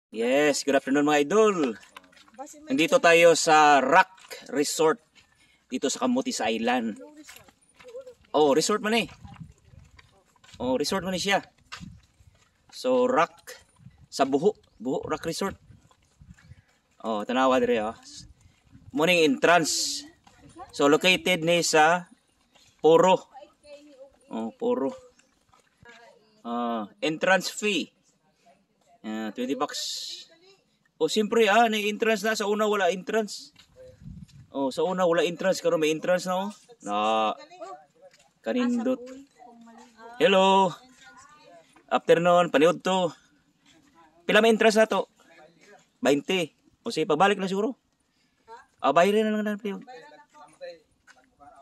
Yes, good afternoon mga idol. Nandito tayo sa Rock Resort dito sa Camotes Island. Oh, resort man eh. Oh, resort man eh siya. So, Rock sa Buho Rock Resort. Oh, tanawa dire oh. Morning entrance. So, located ni sa Poro. Oh, Poro. Entrance fee. 20 bucks. O siyempre na-entrance na. Sa una wala entrance. Oh, sa una wala entrance. Karon may entrance na oh. Na kanindot. Hello. Afternoon, paniud to. Pila may entrance na to? 20. O sige, pagbalik na siguro. Bayarin na lang na paniud.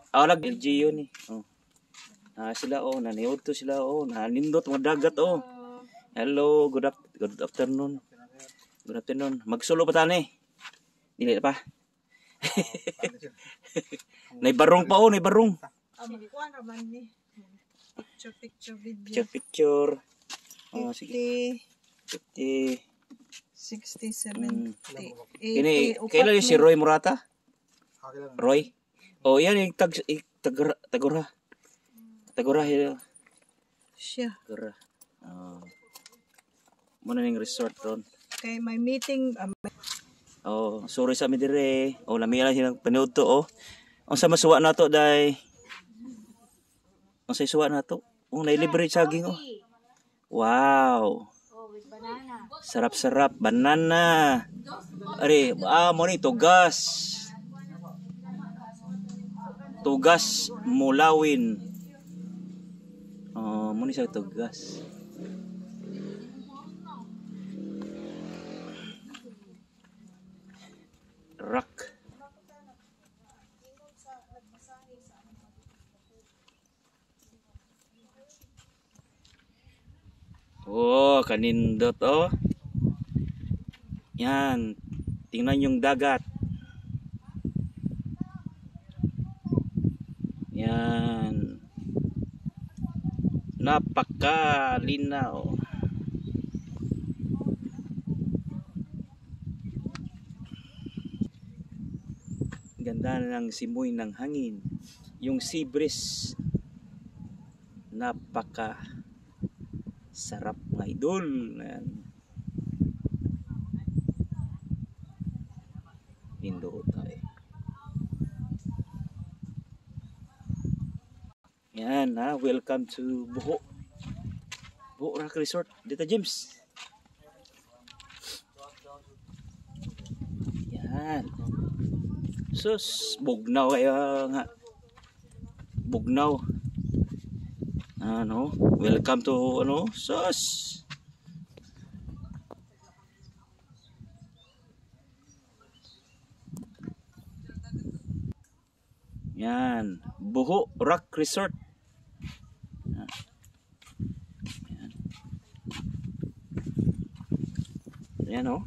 Lag LGU ni. Oh. Sila oh, naniud to sila oh, nanindot mga dagat oh. Hello, good afternoon. Good afternoon. Magsulo pa tani. Dili pa. Nay barong pa oh, nay barong. Kuan raman ni. Picture video. Picture. Oh, 50, sige. 50. 60, 70, Kini kailan yung si Roy Murata? Roy. Oh, yan yung Tagura. Tagura siya. Tagura. Muna ning resort ron. Kay may meeting Oh, sorry sa mi dire. Oh, lami lang silang panood to oh. Ang sa masuwa na to day. Ang sa suwa na to. Oh, nailibre saging oh. Wow. Sarap-sarap banana. Ari, mo ni tugas. Tugas mulawin. Oh, mo ni sa tugas. Rock. Oh, kanindot oh. Yan. Tingnan yung dagat. Yan. Napakalinaw. Ganda ng simoy ng hangin. Yung sea breeze. Napaka sarap mga idol. Yan. Indo tayo. Yan welcome to Buho Rock Resort. Dito James. Yan. Sus, bugnaw kayo nga. Bugnaw. Welcome to sus. Yan, Buho Rock Resort. Yan oh.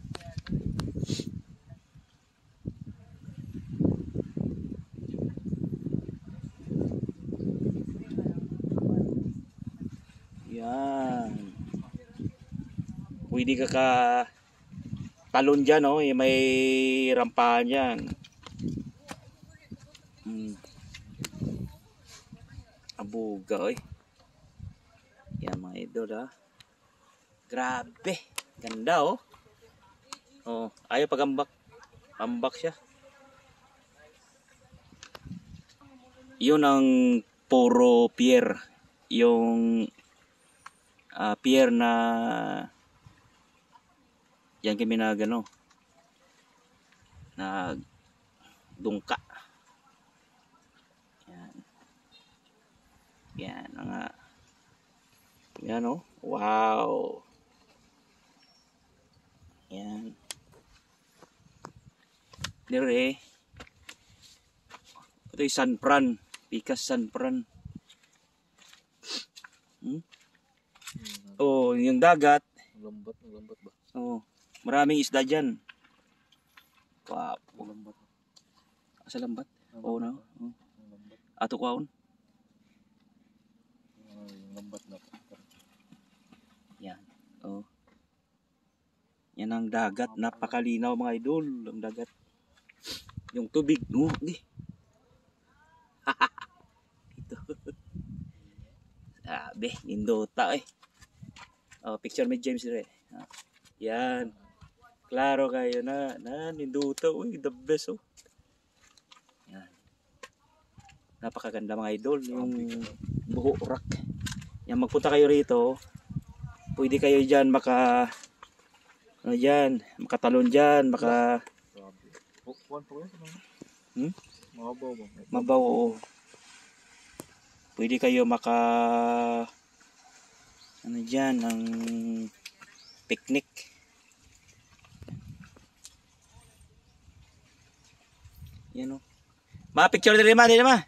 Yan. Pwede ka talon dyan oh. May rampahan dyan. Abuga oy. Yan mga idol Grabe. Ganda oh. Oh, ayaw pagambak. Ambak siya. Yun ang Poro Pier. Yung pier na yan kami na na dungka. Yan yan oh. Wow. Yan. Dire. Ito yung San Fran. Pikas San Fran. Oh, yung dagat. Lambat ba? Oh, maraming isda dyan. Wow. Lambat. Asa lambat? Oh, no. Oh. Ato kaon. Lambat na. Yan. Oh. Yan ang dagat. Napakalinaw mga idol. Ang dagat. Yung tubig. Oh, di. Ito. Sabi, nindota eh. Oh, picture med James dire. Yan. Klaro kayo na. Nindota. Uy, the best oh. Yan. Napakaganda mga idol. Yung Buho Rock. Yan, magpunta kayo rito. Pwede kayo dyan ano dyan, makatalon dyan, mabaw, oo. Pwede kayo ano dyan, ng picnic. Yan o. Mga picture din ma,